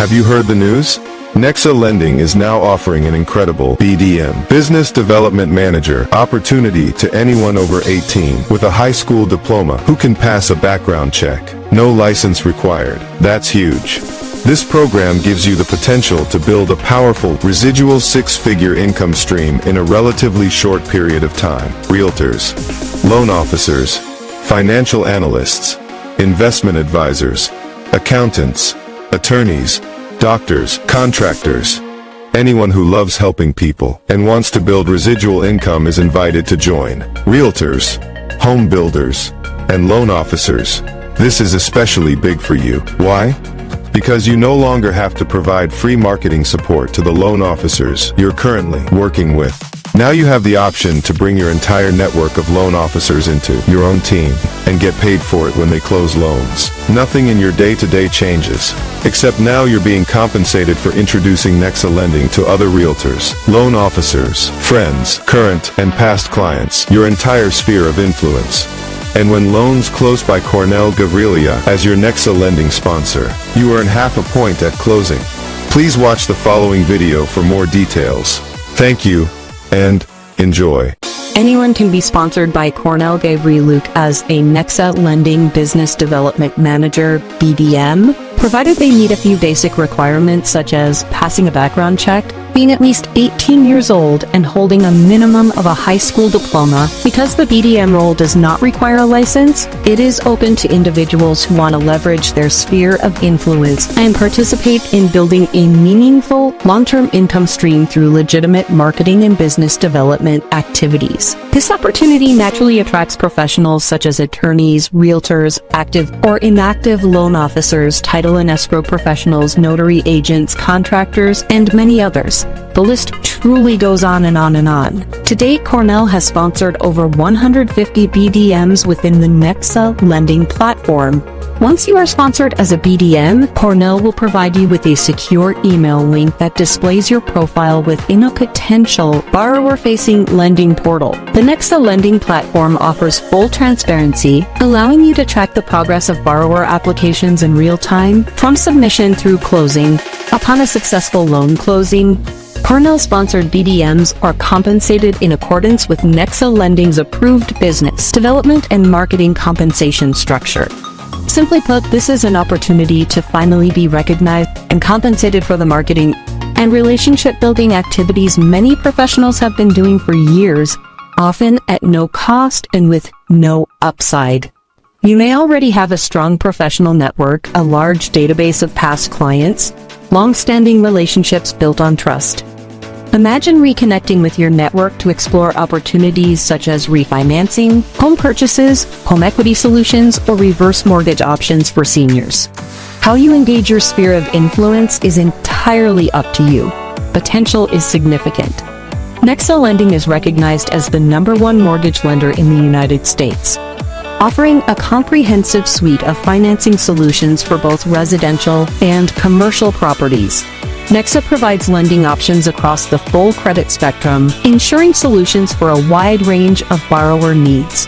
Have you heard the news? Nexa Lending is now offering an incredible BDM, Business Development Manager, opportunity to anyone over 18 with a high school diploma who can pass a background check. No license required. That's huge. This program gives you the potential to build a powerful, residual six-figure income stream in a relatively short period of time. Realtors, loan officers, financial analysts, investment advisors, accountants, attorneys, doctors, contractors. Anyone who loves helping people and wants to build residual income is invited to join. Realtors, home builders, and loan officers. This is especially big for you. Why? Because you no longer have to provide free marketing support to the loan officers you're currently working with. Now you have the option to bring your entire network of loan officers into your own team and get paid for it when they close loans. Nothing in your day-to-day changes, except now you're being compensated for introducing Nexa Lending to other realtors, loan officers, friends, current and past clients, your entire sphere of influence. And when loans close by Cornell Gavrilia as your Nexa Lending sponsor, you earn half a point at closing. Please watch the following video for more details. Thank you, and enjoy. Anyone can be sponsored by Cornell Gavrilia as a Nexa Lending Business Development Manager, BDM, provided they meet a few basic requirements such as passing a background check, being at least 18 years old, and holding a minimum of a high school diploma. Because the BDM role does not require a license, it is open to individuals who want to leverage their sphere of influence and participate in building a meaningful, long-term income stream through legitimate marketing and business development activities. This opportunity naturally attracts professionals such as attorneys, realtors, active or inactive loan officers, title and escrow professionals, notary agents, contractors, and many others. The list truly goes on and on and on. To date, Cornell has sponsored over 150 BDMs within the Nexa Lending platform. Once you are sponsored as a BDM, Cornell will provide you with a secure email link that displays your profile within a potential borrower-facing lending portal. The Nexa Lending platform offers full transparency, allowing you to track the progress of borrower applications in real time, from submission through closing. Upon a successful loan closing, Cornell-sponsored BDMs are compensated in accordance with Nexa Lending's approved business development and marketing compensation structure. Simply put, this is an opportunity to finally be recognized and compensated for the marketing and relationship-building activities many professionals have been doing for years, often at no cost and with no upside. You may already have a strong professional network, a large database of past clients, long-standing relationships built on trust. Imagine reconnecting with your network to explore opportunities such as refinancing, home purchases, home equity solutions, or reverse mortgage options for seniors. How you engage your sphere of influence is entirely up to you. Potential is significant. Nexa Lending is recognized as the #1 mortgage lender in the United States, offering a comprehensive suite of financing solutions for both residential and commercial properties. Nexa provides lending options across the full credit spectrum, ensuring solutions for a wide range of borrower needs.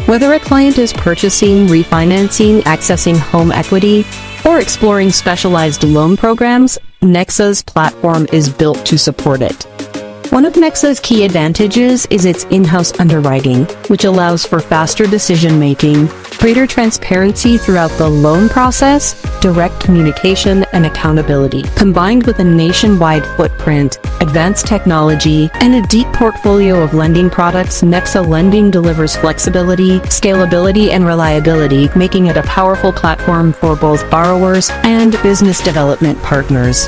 Whether a client is purchasing, refinancing, accessing home equity, or exploring specialized loan programs, Nexa's platform is built to support it. One of Nexa's key advantages is its in-house underwriting, which allows for faster decision-making, greater transparency throughout the loan process, direct communication, and accountability. Combined with a nationwide footprint, advanced technology, and a deep portfolio of lending products, Nexa Lending delivers flexibility, scalability, and reliability, making it a powerful platform for both borrowers and business development partners.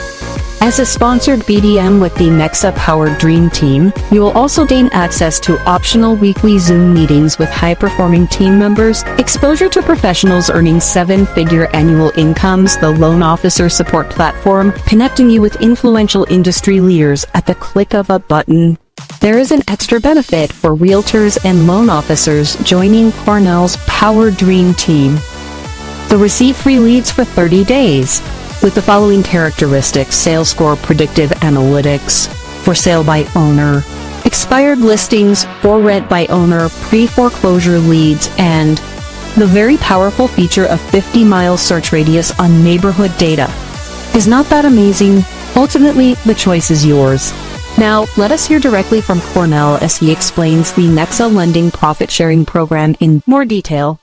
As a sponsored BDM with the Nexa-powered Dream Team, you will also gain access to optional weekly Zoom meetings with high-performing team members, exposure to professionals earning seven-figure annual incomes, the loan officer support platform, connecting you with influential industry leaders at the click of a button. There is an extra benefit for realtors and loan officers joining Cornell's Powered Dream Team. They'll receive free leads for 30 days. With the following characteristics: sales score predictive analytics, for sale by owner, expired listings, for rent by owner, pre-foreclosure leads, and the very powerful feature of 50-mile search radius on neighborhood data. Is not that amazing? Ultimately, the choice is yours. Now, let us hear directly from Cornell as he explains the Nexa Lending Profit-Sharing Program in more detail.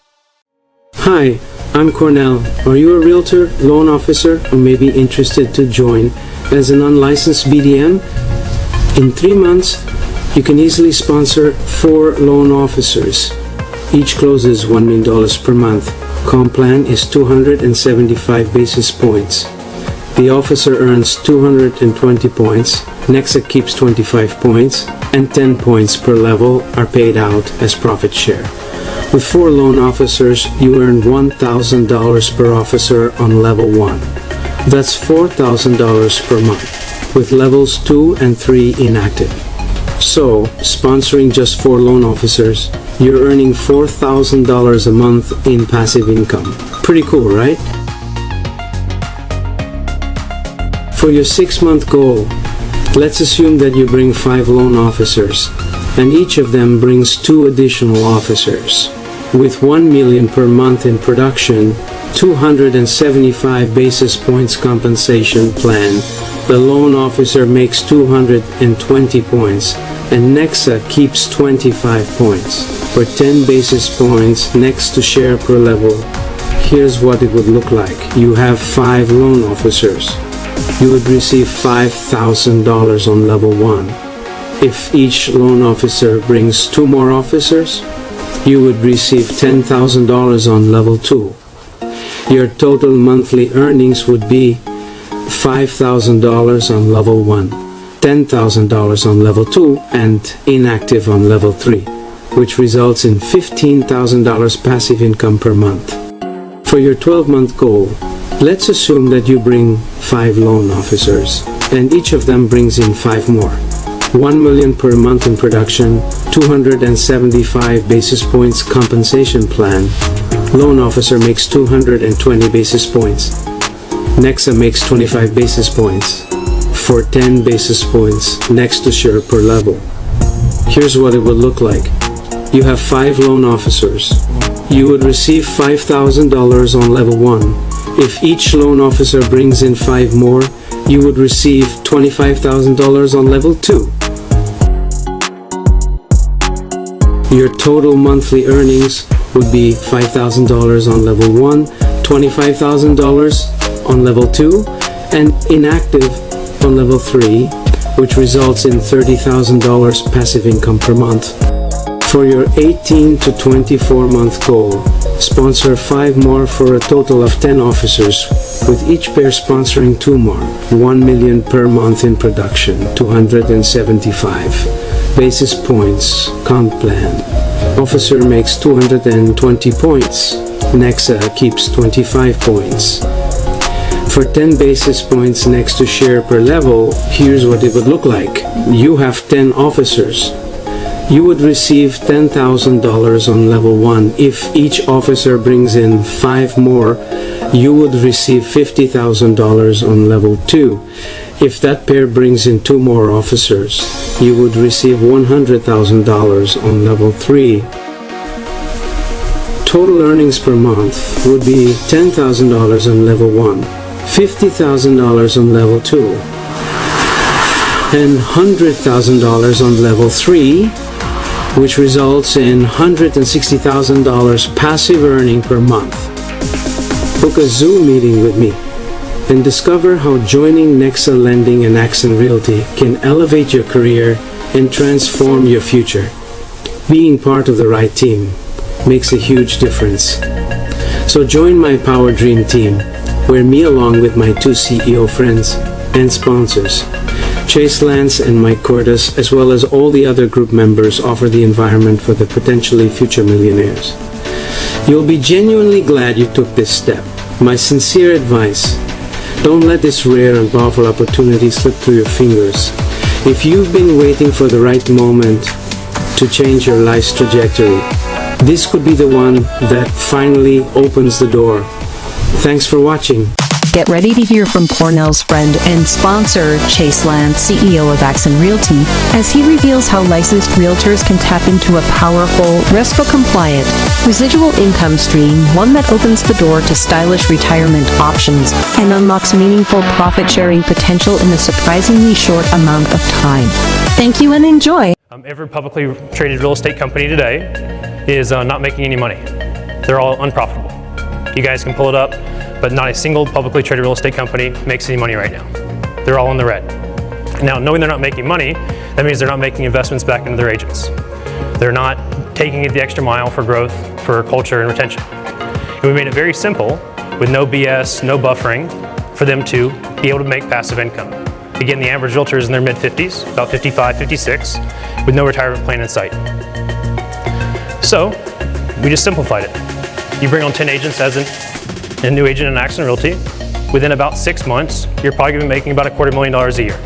Hi, I'm Cornell. Are you a realtor, loan officer, or maybe interested to join as an unlicensed BDM? In 3 months, you can easily sponsor 4 loan officers. Each closes $1 million per month. Comp plan is 275 basis points. The officer earns 220 points, Nexa keeps 25 points, and 10 points per level are paid out as profit share. With 4 loan officers, you earn $1,000 per officer on level 1. That's $4,000 per month, with levels 2 and 3 inactive. So, sponsoring just 4 loan officers, you're earning $4,000 a month in passive income. Pretty cool, right? For your 6-month goal, let's assume that you bring 5 loan officers, and each of them brings 2 additional officers. With $1 million per month in production, 275 basis points compensation plan, the loan officer makes 220 points, and Nexa keeps 25 points. For 10 basis points next to share per level, here's what it would look like. You have 5 loan officers. You would receive $5,000 on level 1. If each loan officer brings 2 more officers, you would receive $10,000 on level 2. Your total monthly earnings would be $5,000 on level 1, $10,000 on level 2, and inactive on level 3, which results in $15,000 passive income per month. For your 12-month goal, let's assume that you bring 5 loan officers, and each of them brings in 5 more. $1 million per month in production, 275 basis points compensation plan. Loan officer makes 220 basis points. Nexa makes 25 basis points. For 10 basis points next to share per level. Here's what it would look like. You have 5 loan officers. You would receive $5,000 on level 1. If each loan officer brings in 5 more, you would receive $25,000 on level 2. Your total monthly earnings would be $5,000 on level 1, $25,000 on level 2, and inactive on level 3, which results in $30,000 passive income per month. For your 18 to 24 month goal, sponsor 5 more for a total of 10 officers, with each pair sponsoring 2 more. $1 million per month in production, 275 basis points comp plan. Officer makes 220 points. Nexa keeps 25 points. For 10 basis points next to share per level, here's what it would look like. You have 10 officers. You would receive $10,000 on level 1. If each officer brings in 5 more, you would receive $50,000 on level 2. If that pair brings in 2 more officers, you would receive $100,000 on level 3. Total earnings per month would be $10,000 on level 1, $50,000 on level 2, and $100,000 on level 3, which results in $160,000 passive earning per month. Book a Zoom meeting with me and discover how joining Nexa Lending and Accent Realty can elevate your career and transform your future. Being part of the right team makes a huge difference. So join my Power Dream team, where me along with my 2 CEO friends and sponsors, Chase Lance and Mike Cordes, as well as all the other group members, offer the environment for the potentially future millionaires. You'll be genuinely glad you took this step. My sincere advice: don't let this rare and powerful opportunity slip through your fingers. If you've been waiting for the right moment to change your life's trajectory, this could be the one that finally opens the door. Thanks for watching. Get ready to hear from Cornell's friend and sponsor, Chase Land, CEO of Axon Realty, as he reveals how licensed realtors can tap into a powerful, RESPA-compliant, residual income stream, one that opens the door to stylish retirement options and unlocks meaningful profit-sharing potential in a surprisingly short amount of time. Thank you and enjoy. Every publicly traded real estate company today is not making any money. They're all unprofitable. You guys can pull it up, but not a single publicly traded real estate company makes any money right now. They're all in the red. Now, knowing they're not making money, that means they're not making investments back into their agents. They're not taking it the extra mile for growth, for culture and retention. And we made it very simple, with no BS, no buffering, for them to be able to make passive income. Again, the average realtor is in their mid-50s, about 55, 56, with no retirement plan in sight. So, we just simplified it. You bring on 10 agents as a new agent in Axon Realty. Within about 6 months, you're probably going to be making about $250,000 a year.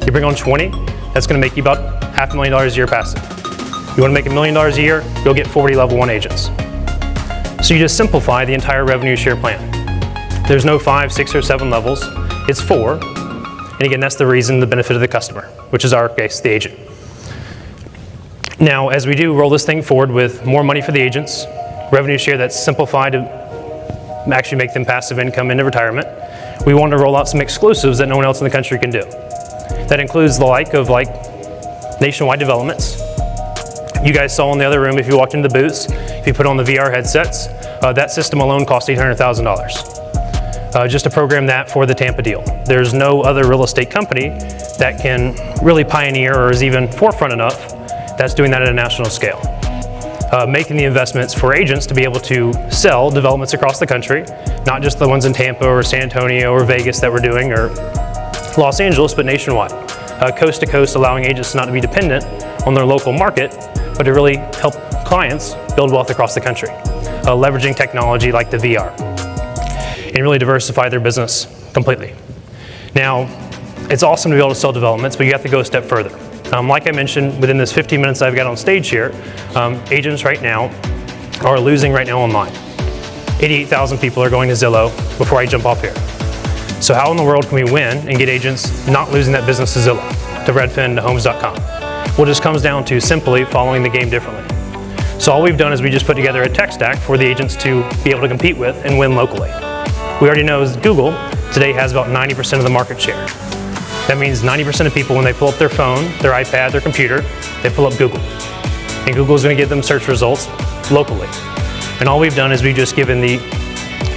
You bring on 20, that's going to make you about $500,000 a year passive. You want to make $1 million a year, you'll get 40 level 1 agents. So you just simplify the entire revenue share plan. There's no 5, 6, or 7 levels, it's 4. And again, that's the reason, the benefit of the customer, which is our case, the agent. Now, as we do roll this thing forward with more money for the agents, revenue share that's simplified to actually make them passive income into retirement, we want to roll out some exclusives that no one else in the country can do. That includes the like of nationwide developments. You guys saw in the other room, if you walked into the booths, if you put on the VR headsets, that system alone cost $800,000. Just to program that for the Tampa deal. There's no other real estate company that can really pioneer or is even forefront enough that's doing that at a national scale. Making the investments for agents to be able to sell developments across the country, not just the ones in Tampa or San Antonio or Vegas that we're doing, or Los Angeles, but nationwide. Coast to coast, allowing agents not to be dependent on their local market, but to really help clients build wealth across the country. Leveraging technology like the VR. And really diversify their business completely. Now, it's awesome to be able to sell developments, but you have to go a step further. Like I mentioned, within this 15 minutes I've got on stage here, agents right now are losing right now online. 88,000 people are going to Zillow before I jump off here. So how in the world can we win and get agents not losing that business to Zillow, to Redfin, to Homes.com? Well, it just comes down to simply following the game differently. So all we've done is we just put together a tech stack for the agents to be able to compete with and win locally. We already know Google today has about 90% of the market share. That means 90% of people, when they pull up their phone, their iPad, their computer, they pull up Google. And Google's going to give them search results locally. And all we've done is we've just given the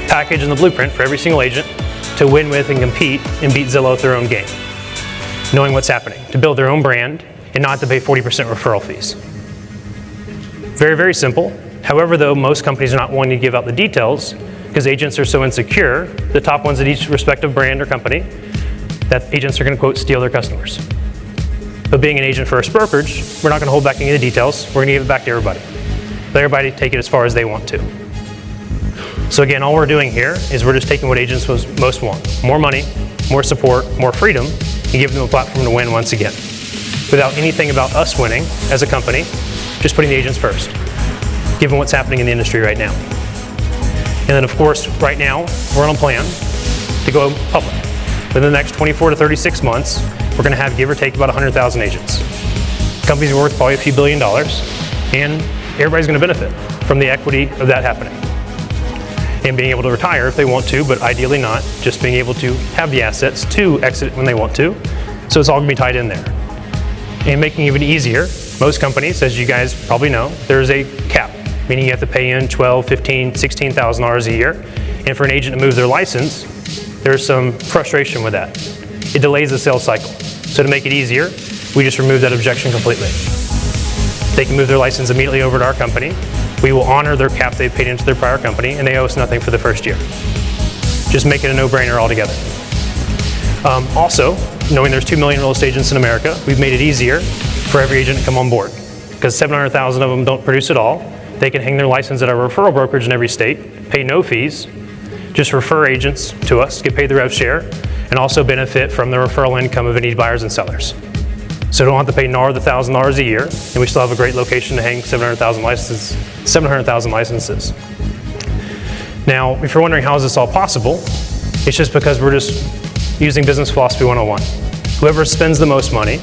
package and the blueprint for every single agent to win with and compete and beat Zillow at their own game. Knowing what's happening, to build their own brand and not to pay 40% referral fees. Very, very simple. However, though, most companies are not wanting to give out the details because agents are so insecure, the top ones at each respective brand or company, that agents are going to, quote, steal their customers. But being an agent-first brokerage, we're not going to hold back any of the details. We're going to give it back to everybody. Let everybody take it as far as they want to. So again, all we're doing here is we're just taking what agents most want. More money, more support, more freedom, and giving them a platform to win once again. Without anything about us winning as a company, just putting the agents first, given what's happening in the industry right now. And then of course, right now, we're on a plan to go public. Within the next 24 to 36 months, we're going to have, give or take, about 100,000 agents. The company's worth probably a few $1 billion, and everybody's going to benefit from the equity of that happening. And being able to retire if they want to, but ideally not, just being able to have the assets to exit when they want to. So it's all going to be tied in there. And making it even easier, most companies, as you guys probably know, there's a cap, meaning you have to pay in $12,000, $15,000, $16,000 a year. And for an agent to move their license, there's some frustration with that. It delays the sales cycle. So to make it easier, we just remove that objection completely. They can move their license immediately over to our company. We will honor their cap they've paid into their prior company, and they owe us nothing for the first year. Just make it a no-brainer altogether. Also, knowing there's 2 million real estate agents in America, we've made it easier for every agent to come on board. Because 700,000 of them don't produce at all. They can hang their license at our referral brokerage in every state, pay no fees, just refer agents to us, get paid the rev share, and also benefit from the referral income of any buyers and sellers. So don't have to pay NAR the $1,000 a year, and we still have a great location to hang 700,000 licenses. Now, if you're wondering how is this all possible, It's just because we're just using business philosophy 101. Whoever spends the most money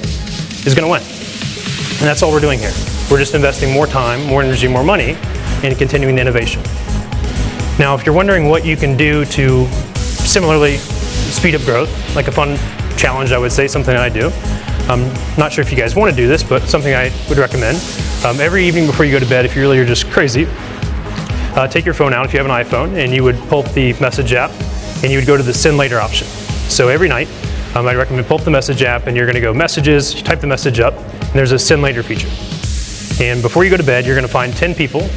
is going to win. And that's all we're doing here. We're just investing more time, more energy, more money in continuing the innovation. Now, if you're wondering what you can do to similarly speed up growth, like a fun challenge, I would say, something that I do. I'm not sure if you guys want to do this, but something I would recommend. Every evening before you go to bed, if you really are just crazy, take your phone out if you have an iPhone, and you would pull up the message app, and you would go to the send later option. So every night, I'd recommend pull up the message app, and you're going to go messages, you type the message up, and there's a send later feature. And before you go to bed, you're going to find 10 people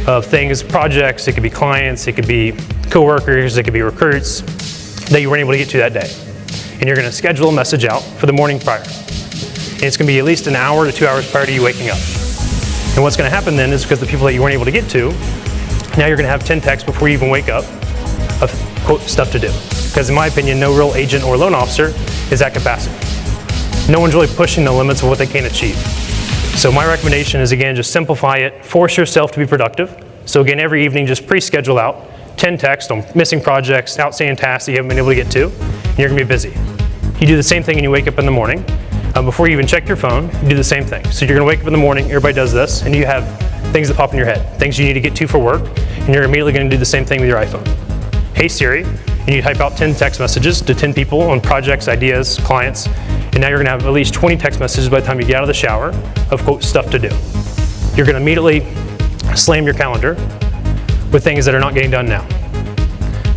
of things, projects, it could be clients, it could be coworkers, it could be recruits that you weren't able to get to that day. And you're going to schedule a message out for the morning prior. And it's going to be at least an hour to 2 hours prior to you waking up. And what's going to happen then is because the people that you weren't able to get to, now you're going to have 10 texts before you even wake up of, quote, stuff to do. Because in my opinion, no real agent or loan officer is at capacity. No one's really pushing the limits of what they can achieve. So my recommendation is, again, just simplify it, force yourself to be productive. So again, every evening, just pre-schedule out 10 texts on missing projects, outstanding tasks that you haven't been able to get to, and you're going to be busy. You do the same thing when you wake up in the morning. Before you even check your phone, you do the same thing. So you're going to wake up in the morning, everybody does this, and you have things that pop in your head, things you need to get to for work, and you're immediately going to do the same thing with your iPhone. Hey Siri, and you type out 10 text messages to 10 people on projects, ideas, clients, and now you're going to have at least 20 text messages by the time you get out of the shower of, quote, stuff to do. You're going to immediately slam your calendar with things that are not getting done now.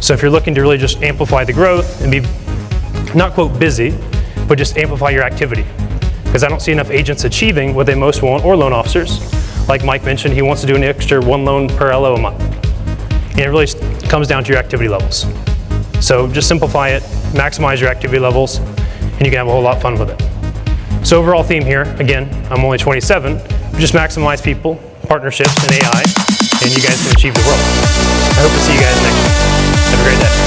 So if you're looking to really just amplify the growth and be not, quote, busy, but just amplify your activity. Because I don't see enough agents achieving what they most want, or loan officers. Like Mike mentioned, he wants to do an extra 1 loan per LO a month. And it really comes down to your activity levels. So just simplify it, maximize your activity levels, and you can have a whole lot of fun with it. So overall theme here, again, I'm only 27, just maximize people, partnerships, and AI, and you guys can achieve the world. I hope to see you guys next year. Have a great day.